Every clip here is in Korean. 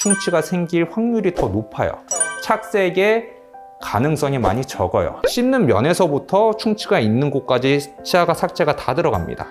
충치가 생길 확률이 더 높아요. 착색의 가능성이 많이 적어요. 씹는 면에서부터 충치가 있는 곳까지 치아가 삭제가 다 들어갑니다.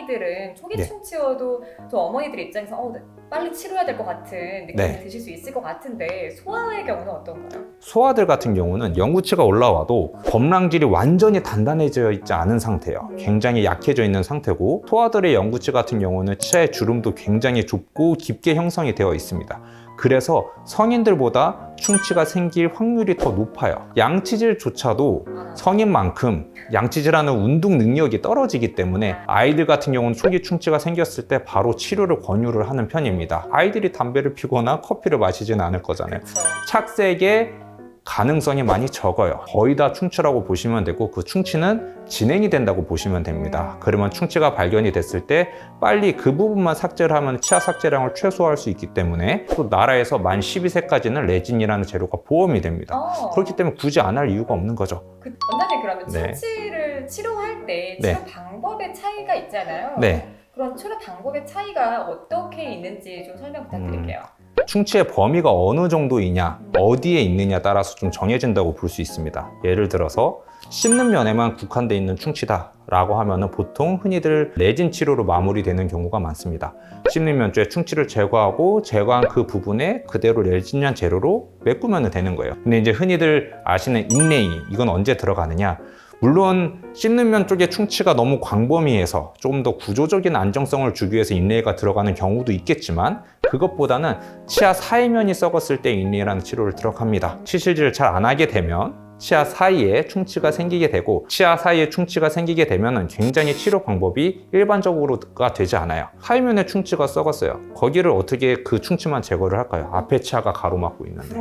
어린아이들은 초기 충치여도 또 어머니들 입장에서 빨리 치료해야 될 것 같은 느낌이 드실 수 있을 것 같은데 소아의 경우는 어떤가요? 소아들 같은 경우는 영구치가 올라와도 범랑질이 완전히 단단해져 있지 않은 상태예요. 굉장히 약해져 있는 상태고, 소아들의 영구치 같은 경우는 치아의 주름도 굉장히 좁고 깊게 형성이 되어 있습니다. 그래서 성인들보다 충치가 생길 확률이 더 높아요. 양치질조차도 성인만큼 양치질하는 운동 능력이 떨어지기 때문에 아이들 같은 경우는 초기 충치가 생겼을 때 바로 치료를 권유를 하는 편입니다. 아이들이 담배를 피거나 커피를 마시지는 않을 거잖아요. 착색의 가능성이 많이 적어요. 거의 다 충치라고 보시면 되고, 그 충치는 진행이 된다고 보시면 됩니다. 그러면 충치가 발견이 됐을 때 빨리 그 부분만 삭제를 하면 치아 삭제량을 최소화할 수 있기 때문에, 또 나라에서 만 12세까지는 레진이라는 재료가 보험이 됩니다. 그렇기 때문에 굳이 안 할 이유가 없는 거죠. 원장님, 그러면 충치를 치료할 때 치료 방법의 차이가 있잖아요. 그런 치료 방법의 차이가 어떻게 있는지 좀 설명 부탁드릴게요. 충치의 범위가 어느 정도이냐, 어디에 있느냐 따라서 좀 정해진다고 볼 수 있습니다. 예를 들어서 씹는 면에만 국한되어 있는 충치다 라고 하면은 보통 흔히들 레진 치료로 마무리되는 경우가 많습니다. 씹는 면 쪽에 충치를 제거하고, 제거한 그 부분에 그대로 레진이란 재료로 메꾸면 되는 거예요. 근데 이제 흔히들 아시는 인레이, 이건 언제 들어가느냐? 물론 씹는 면 쪽에 충치가 너무 광범위해서 조금 더 구조적인 안정성을 주기 위해서 인레이가 들어가는 경우도 있겠지만, 그것보다는 치아 사이면이 썩었을 때 인레이라는 치료를 들어갑니다. 치실질을 잘 안 하게 되면 치아 사이에 충치가 생기게 되고, 치아 사이에 충치가 생기게 되면 굉장히 치료 방법이 일반적으로가 되지 않아요. 사이면에 충치가 썩었어요. 거기를 어떻게 그 충치만 제거를 할까요? 앞에 치아가 가로막고 있는데.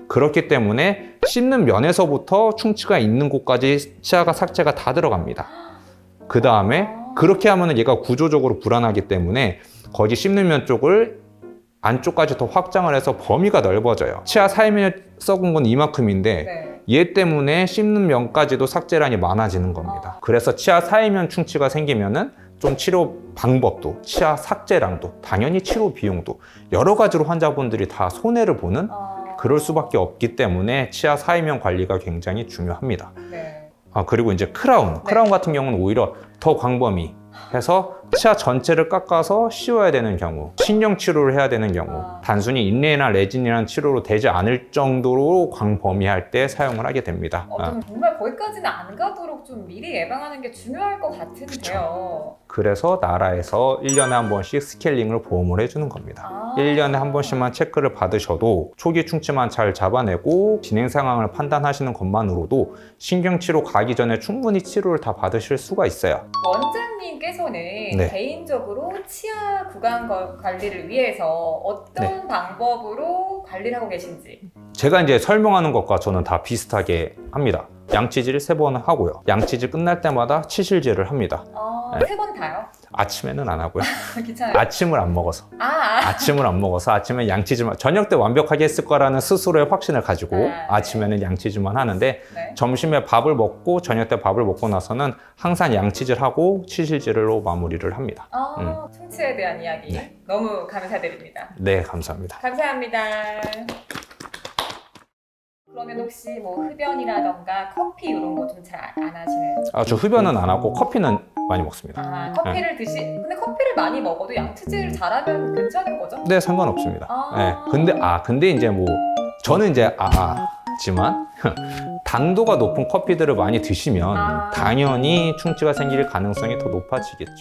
그렇기 때문에 씹는 면에서부터 충치가 있는 곳까지 치아가 삭제가 다 들어갑니다. 그 다음에 그렇게 하면 얘가 구조적으로 불안하기 때문에 거기 씹는 면 쪽을 안쪽까지 더 확장을 해서 범위가 넓어져요. 치아 사이면에 썩은 건 이만큼인데 얘 때문에 씹는 면까지도 삭제량이 많아지는 겁니다. 그래서 치아 사이면 충치가 생기면은 좀 치료 방법도, 치아 삭제량도, 당연히 치료 비용도 여러 가지로 환자분들이 다 손해를 보는 그럴 수밖에 없기 때문에 치아 사이면 관리가 굉장히 중요합니다. 그리고 이제 크라운 같은 경우는 오히려 더 광범위해서 치아 전체를 깎아서 씌워야 되는 경우, 신경 치료를 해야 되는 경우, 단순히 인레이나 레진이라는 치료로 되지 않을 정도로 광범위할 때 사용을 하게 됩니다. 정말 거기까지는 안 가도록 좀 미리 예방하는 게 중요할 것 같은데요. 그쵸. 그래서 나라에서 1년에 한 번씩 스케일링을 보험을 해주는 겁니다. 1년에 한 번씩만 체크를 받으셔도 초기 충치만 잘 잡아내고 진행 상황을 판단하시는 것만으로도 신경치료 가기 전에 충분히 치료를 다 받으실 수가 있어요. 원장님께서는 개인적으로 치아 구강 관리를 위해서 어떤 방법으로 관리를 하고 계신지. 제가 이제 설명하는 것과 저는 다 비슷하게 합니다. 양치질 3번 하고요. 양치질 끝날 때마다 치실질을 합니다. 3번 다요? 아침에는 안 하고요. 괜찮아요? 아침을 안 먹어서. 아침을 안 먹어서 아침에 양치질만, 저녁 때 완벽하게 했을 거라는 스스로의 확신을 가지고 아침에는 양치질만 하는데, 점심에 밥을 먹고 저녁 때 밥을 먹고 나서는 항상 양치질하고 치실질로 마무리를 합니다. 충치에 대한 이야기 너무 감사드립니다. 네, 감사합니다. 감사합니다. 그러면 혹시 뭐 흡연이라던가 커피 이런 거 좀 잘 안 하시는? 저 흡연은 안 하고 커피는 많이 먹습니다. 커피를 근데 커피를 많이 먹어도 양치질 잘하면 괜찮은 거죠? 네, 상관없습니다. 근데 이제 뭐 저는 이제 지만 당도가 높은 커피들을 많이 드시면 당연히 충치가 생길 가능성이 더 높아지겠죠.